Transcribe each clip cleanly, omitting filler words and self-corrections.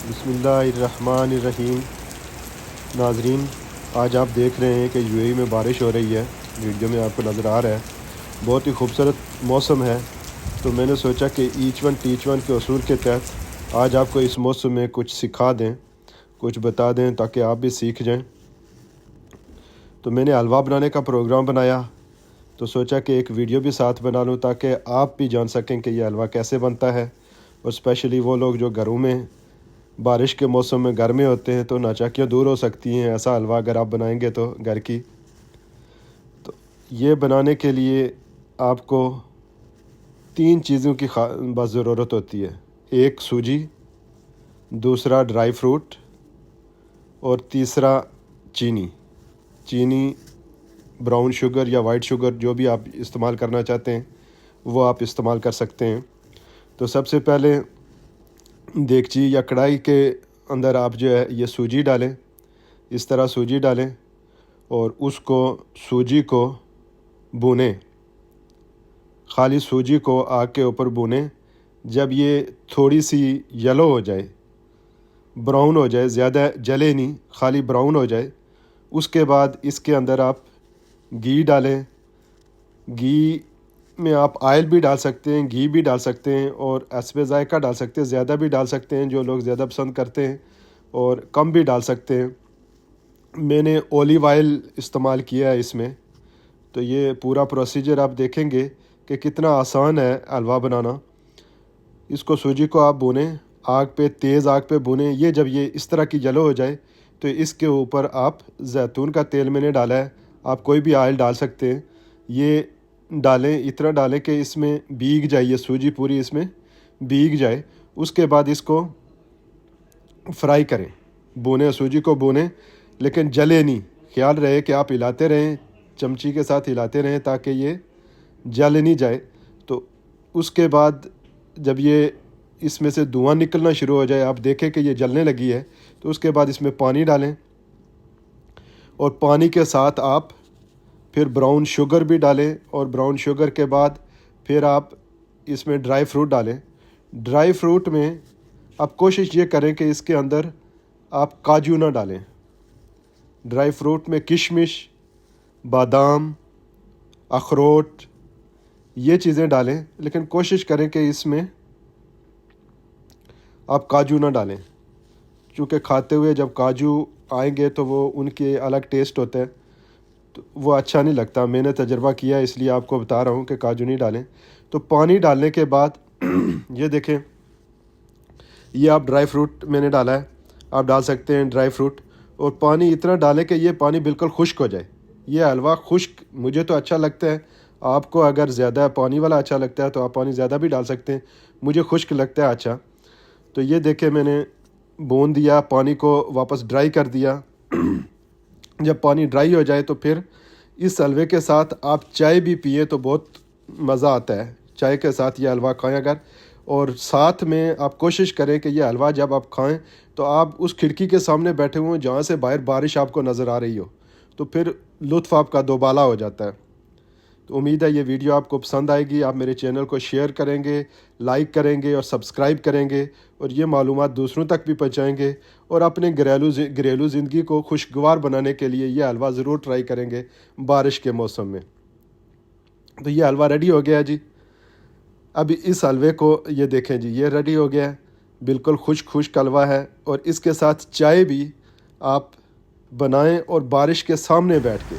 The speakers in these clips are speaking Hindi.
बिस्मिल्लाहिर्रहमानिर्रहीम। नाजरीन, आज आप देख रहे हैं कि यूएई में बारिश हो रही है। वीडियो में आपको नज़र आ रहा है, बहुत ही खूबसूरत मौसम है। तो मैंने सोचा कि ईच वन टीच वन के असूल के तहत आज आपको इस मौसम में कुछ सिखा दें, कुछ बता दें ताकि आप भी सीख जाएं। तो मैंने हलवा बनाने का प्रोग्राम बनाया, तो सोचा कि एक वीडियो भी साथ बना लूं ताकि आप भी जान सकें कि यह हलवा कैसे बनता है। और स्पेशली वो लोग जो घरों में बारिश के मौसम में घर में होते हैं तो नाचाकियाँ दूर हो सकती हैं ऐसा हलवा अगर आप बनाएंगे तो घर की। तो ये बनाने के लिए आपको 3 चीज़ों की बस ज़रूरत होती है। एक सूजी, दूसरा ड्राई फ्रूट और तीसरा चीनी ब्राउन शुगर या वाइट शुगर, जो भी आप इस्तेमाल करना चाहते हैं वो आप इस्तेमाल कर सकते हैं। तो सबसे पहले देगची या कढ़ाई के अंदर आप जो है ये सूजी डालें, इस तरह सूजी डालें और सूजी को भूनें। खाली सूजी को आग के ऊपर भूनें। जब ये थोड़ी सी येलो हो जाए, ब्राउन हो जाए, ज़्यादा जले नहीं, खाली ब्राउन हो जाए, उसके बाद इसके अंदर आप घी डालें। घी में आप ऑयल भी डाल सकते हैं, घी भी डाल सकते हैं और हस्बे ज़ायक़ा डाल सकते हैं। ज़्यादा भी डाल सकते हैं जो लोग ज़्यादा पसंद करते हैं, और कम भी डाल सकते हैं। मैंने ओलिव ऑयल इस्तेमाल किया है इसमें। तो ये पूरा प्रोसीजर आप देखेंगे कि कितना आसान है हलवा बनाना। इसको सूजी को आप भूनें, आग पे, तेज़ आग पे भूनें। ये जब ये इस तरह की येलो हो जाए तो इसके ऊपर आप जैतून का तेल मैंने डाला है, आप कोई भी ऑयल डाल सकते हैं। ये डालें, इतना डालें कि इसमें भीग जाए, ये सूजी पूरी इसमें भीग जाए। उसके बाद इसको फ्राई करें, भूनें, सूजी को भूनें, लेकिन जले नहीं। ख्याल रहे कि आप हिलाते रहें, चमची के साथ हिलाते रहें ताकि ये जल नहीं जाए। तो उसके बाद जब ये इसमें से धुआं निकलना शुरू हो जाए, आप देखें कि ये जलने लगी है, तो उसके बाद इसमें पानी डालें और पानी के साथ आप फिर ब्राउन शुगर भी डालें और ब्राउन शुगर के बाद फिर आप इसमें ड्राई फ्रूट डालें। ड्राई फ्रूट में आप कोशिश ये करें कि इसके अंदर आप काजू ना डालें। ड्राई फ्रूट में किशमिश, बादाम, अखरोट, ये चीज़ें डालें, लेकिन कोशिश करें कि इसमें आप काजू ना डालें, क्योंकि खाते हुए जब काजू आएंगे तो वो उनके अलग टेस्ट होता है, तो वो अच्छा नहीं लगता। मैंने तजर्बा किया इसलिए आपको बता रहा हूँ कि काजू नहीं डालें। तो पानी डालने के बाद ये देखें, ये आप ड्राई फ्रूट मैंने डाला है, आप डाल सकते हैं ड्राई फ्रूट, और पानी इतना डालें कि ये पानी बिल्कुल खुश्क हो जाए। ये हलवा खुश्क मुझे तो अच्छा लगता है, आपको अगर ज़्यादा पानी वाला अच्छा लगता है तो आप पानी ज़्यादा भी डाल सकते हैं। मुझे खुश्क लगता है अच्छा। तो ये देखें, मैंने भून दिया, पानी को वापस ड्राई कर दिया। जब पानी ड्राई हो जाए तो फिर इस हलवे के साथ आप चाय भी पिए तो बहुत मज़ा आता है। चाय के साथ ये हलवा खाएं अगर, और साथ में आप कोशिश करें कि ये हलवा जब आप खाएं तो आप उस खिड़की के सामने बैठे हुए जहाँ से बाहर बारिश आपको नज़र आ रही हो, तो फिर लुत्फ़ आपका दोबाला हो जाता है। तो उम्मीद है ये वीडियो आपको पसंद आएगी। आप मेरे चैनल को शेयर करेंगे, लाइक करेंगे और सब्सक्राइब करेंगे, और ये मालूमात दूसरों तक भी पहुँचाएँगे, और अपने घरेलू ज़िंदगी को खुशगवार बनाने के लिए ये हलवा ज़रूर ट्राई करेंगे बारिश के मौसम में। तो ये हलवा रेडी हो गया जी। अब इस हलवे को ये देखें जी, ये रेडी हो गया है, बिल्कुल खुश्क हलवा है। और इसके साथ चाय भी आप बनाएं और बारिश के सामने बैठ के,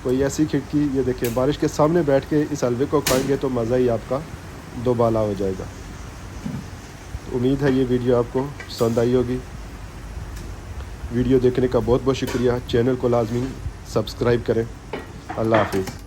कोई ऐसी खिड़की, ये देखें, बारिश के सामने बैठ के इस हलवे को खाएंगे तो मज़ा ही आपका दोबाला हो जाएगा। तो उम्मीद है ये वीडियो आपको पसंद आई होगी। वीडियो देखने का बहुत बहुत शुक्रिया। चैनल को लाजमी सब्सक्राइब करें। अल्लाह हाफिज़।